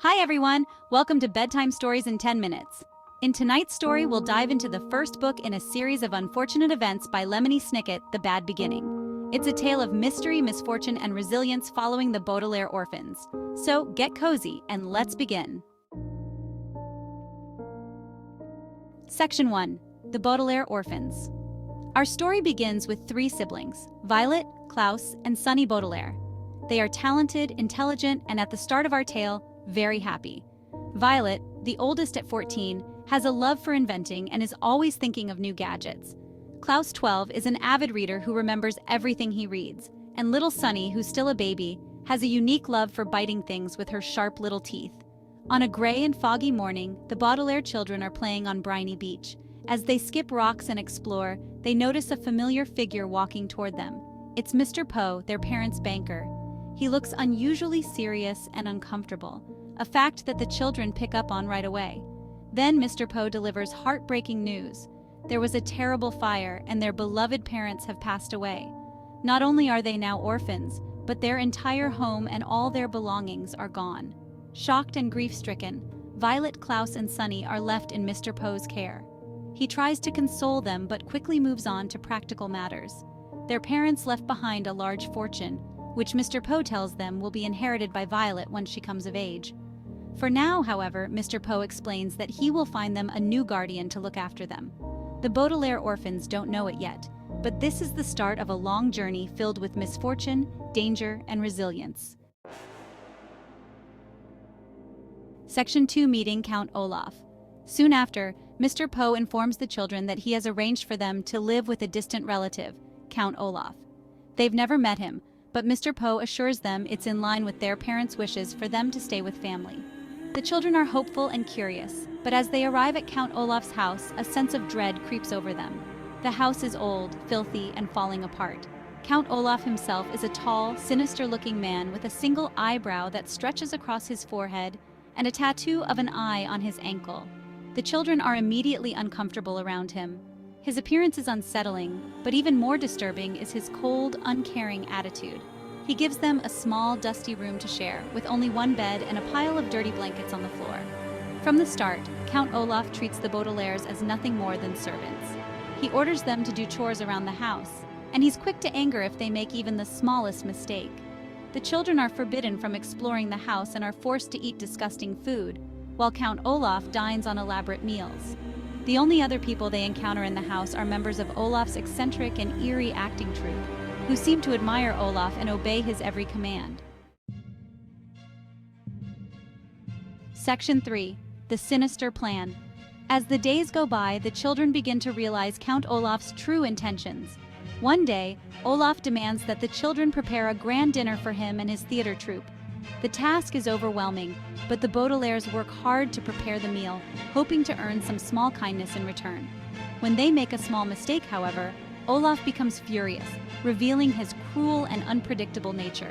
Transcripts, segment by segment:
Hi everyone, welcome to Bedtime Stories in 10 Minutes. In tonight's story, we'll dive into the first book in a series of unfortunate events by Lemony Snicket, The Bad Beginning. It's a tale of mystery, misfortune, and resilience following the Baudelaire orphans. So get cozy and let's begin. Section 1. The Baudelaire Orphans. Our story begins with three siblings, Violet, Klaus, and Sunny Baudelaire. They are talented, intelligent, and at the start of our tale, very happy. Violet, the oldest at 14, has a love for inventing and is always thinking of new gadgets. Klaus, 12, is an avid reader who remembers everything he reads, and little Sunny, who's still a baby, has a unique love for biting things with her sharp little teeth. On a gray and foggy morning, the Baudelaire children are playing on Briny Beach. As they skip rocks and explore, they notice a familiar figure walking toward them. It's Mr. Poe, their parents' banker. He looks unusually serious and uncomfortable, a fact that the children pick up on right away. Then Mr. Poe delivers heartbreaking news. There was a terrible fire and their beloved parents have passed away. Not only are they now orphans, but their entire home and all their belongings are gone. Shocked and grief-stricken, Violet, Klaus, and Sunny are left in Mr. Poe's care. He tries to console them but quickly moves on to practical matters. Their parents left behind a large fortune, which Mr. Poe tells them will be inherited by Violet when she comes of age. For now, however, Mr. Poe explains that he will find them a new guardian to look after them. The Baudelaire orphans don't know it yet, but this is the start of a long journey filled with misfortune, danger, and resilience. Section 2. Meeting Count Olaf. Soon after, Mr. Poe informs the children that he has arranged for them to live with a distant relative, Count Olaf. They've never met him, but Mr. Poe assures them it's in line with their parents' wishes for them to stay with family. The children are hopeful and curious, but as they arrive at Count Olaf's house, a sense of dread creeps over them. The house is old, filthy, and falling apart. Count Olaf himself is a tall, sinister-looking man with a single eyebrow that stretches across his forehead and a tattoo of an eye on his ankle. The children are immediately uncomfortable around him. His appearance is unsettling, but even more disturbing is his cold, uncaring attitude. He gives them a small, dusty room to share, with only one bed and a pile of dirty blankets on the floor. From the start, Count Olaf treats the Baudelaires as nothing more than servants. He orders them to do chores around the house, and he's quick to anger if they make even the smallest mistake. The children are forbidden from exploring the house and are forced to eat disgusting food, while Count Olaf dines on elaborate meals. The only other people they encounter in the house are members of Olaf's eccentric and eerie acting troupe, who seem to admire Olaf and obey his every command. Section 3. The Sinister Plan. As the days go by, the children begin to realize Count Olaf's true intentions. One day, Olaf demands that the children prepare a grand dinner for him and his theater troupe. The task is overwhelming, but the Baudelaires work hard to prepare the meal, hoping to earn some small kindness in return. When they make a small mistake, however, Olaf becomes furious, revealing his cruel and unpredictable nature.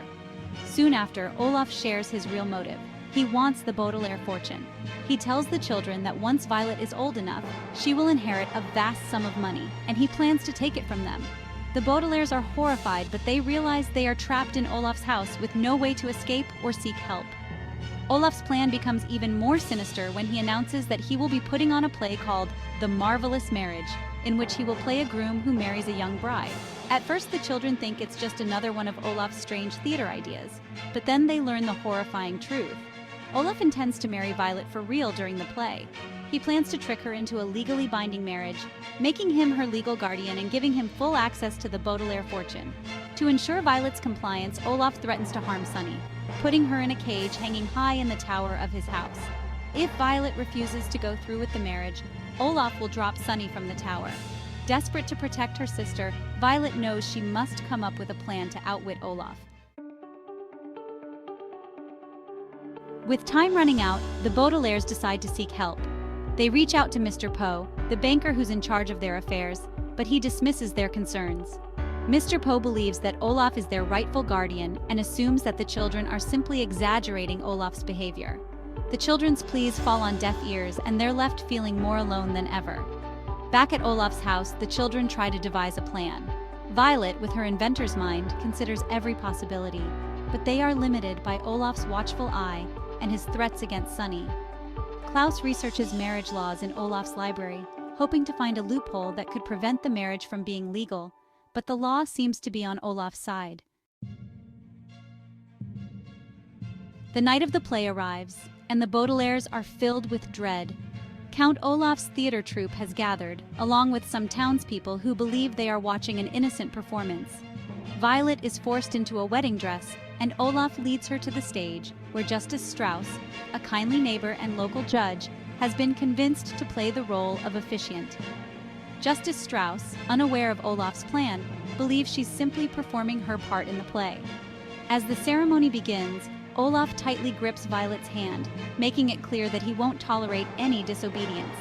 Soon after, Olaf shares his real motive. He wants the Baudelaire fortune. He tells the children that once Violet is old enough, she will inherit a vast sum of money, and he plans to take it from them. The Baudelaires are horrified, but they realize they are trapped in Olaf's house with no way to escape or seek help. Olaf's plan becomes even more sinister when he announces that he will be putting on a play called The Marvelous Marriage, in which he will play a groom who marries a young bride. At first, the children think it's just another one of Olaf's strange theater ideas, but then they learn the horrifying truth. Olaf intends to marry Violet for real during the play. He plans to trick her into a legally binding marriage, making him her legal guardian and giving him full access to the Baudelaire fortune. To ensure Violet's compliance, Olaf threatens to harm Sunny, putting her in a cage hanging high in the tower of his house. If Violet refuses to go through with the marriage, Olaf will drop Sunny from the tower. Desperate to protect her sister, Violet knows she must come up with a plan to outwit Olaf. With time running out, the Baudelaires decide to seek help. They reach out to Mr. Poe, the banker who's in charge of their affairs, but he dismisses their concerns. Mr. Poe believes that Olaf is their rightful guardian and assumes that the children are simply exaggerating Olaf's behavior. The children's pleas fall on deaf ears and they're left feeling more alone than ever. Back at Olaf's house, the children try to devise a plan. Violet, with her inventor's mind, considers every possibility, but they are limited by Olaf's watchful eye and his threats against Sunny. Klaus researches marriage laws in Olaf's library, hoping to find a loophole that could prevent the marriage from being legal, but the law seems to be on Olaf's side. The night of the play arrives, and the Baudelaires are filled with dread. Count Olaf's theater troupe has gathered, along with some townspeople who believe they are watching an innocent performance. Violet is forced into a wedding dress, and Olaf leads her to the stage, where Justice Strauss, a kindly neighbor and local judge, has been convinced to play the role of officiant. Justice Strauss, unaware of Olaf's plan, believes she's simply performing her part in the play. As the ceremony begins, Olaf tightly grips Violet's hand, making it clear that he won't tolerate any disobedience.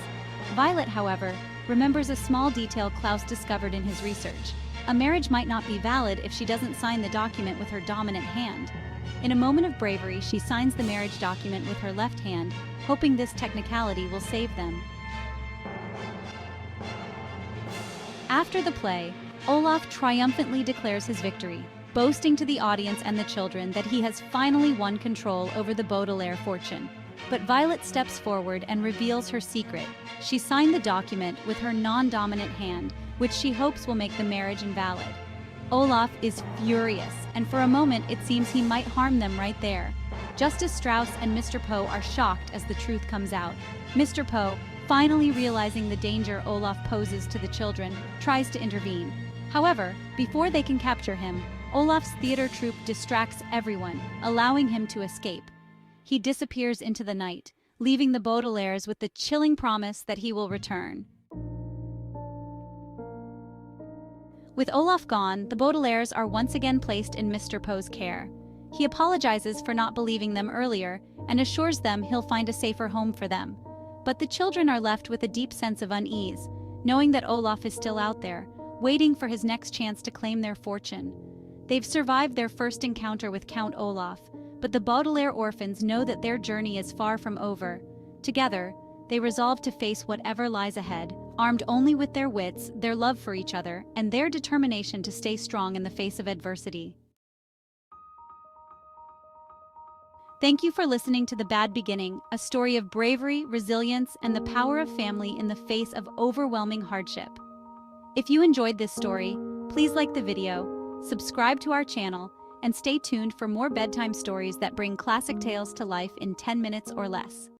Violet, however, remembers a small detail Klaus discovered in his research. A marriage might not be valid if she doesn't sign the document with her dominant hand. In a moment of bravery, she signs the marriage document with her left hand, hoping this technicality will save them. After the play, Olaf triumphantly declares his victory, boasting to the audience and the children that he has finally won control over the Baudelaire fortune. But Violet steps forward and reveals her secret. She signed the document with her non-dominant hand, which she hopes will make the marriage invalid. Olaf is furious, and for a moment it seems he might harm them right there. Justice Strauss and Mr. Poe are shocked as the truth comes out. Mr. Poe, finally realizing the danger Olaf poses to the children, tries to intervene. However, before they can capture him, Olaf's theater troupe distracts everyone, allowing him to escape. He disappears into the night, leaving the Baudelaires with the chilling promise that he will return. With Olaf gone, the Baudelaires are once again placed in Mr. Poe's care. He apologizes for not believing them earlier and assures them he'll find a safer home for them. But the children are left with a deep sense of unease, knowing that Olaf is still out there, waiting for his next chance to claim their fortune. They've survived their first encounter with Count Olaf, but the Baudelaire orphans know that their journey is far from over. Together, they resolve to face whatever lies ahead, armed only with their wits, their love for each other, and their determination to stay strong in the face of adversity. Thank you for listening to The Bad Beginning, a story of bravery, resilience, and the power of family in the face of overwhelming hardship. If you enjoyed this story, please like the video, subscribe to our channel, and stay tuned for more bedtime stories that bring classic tales to life in 10 minutes or less.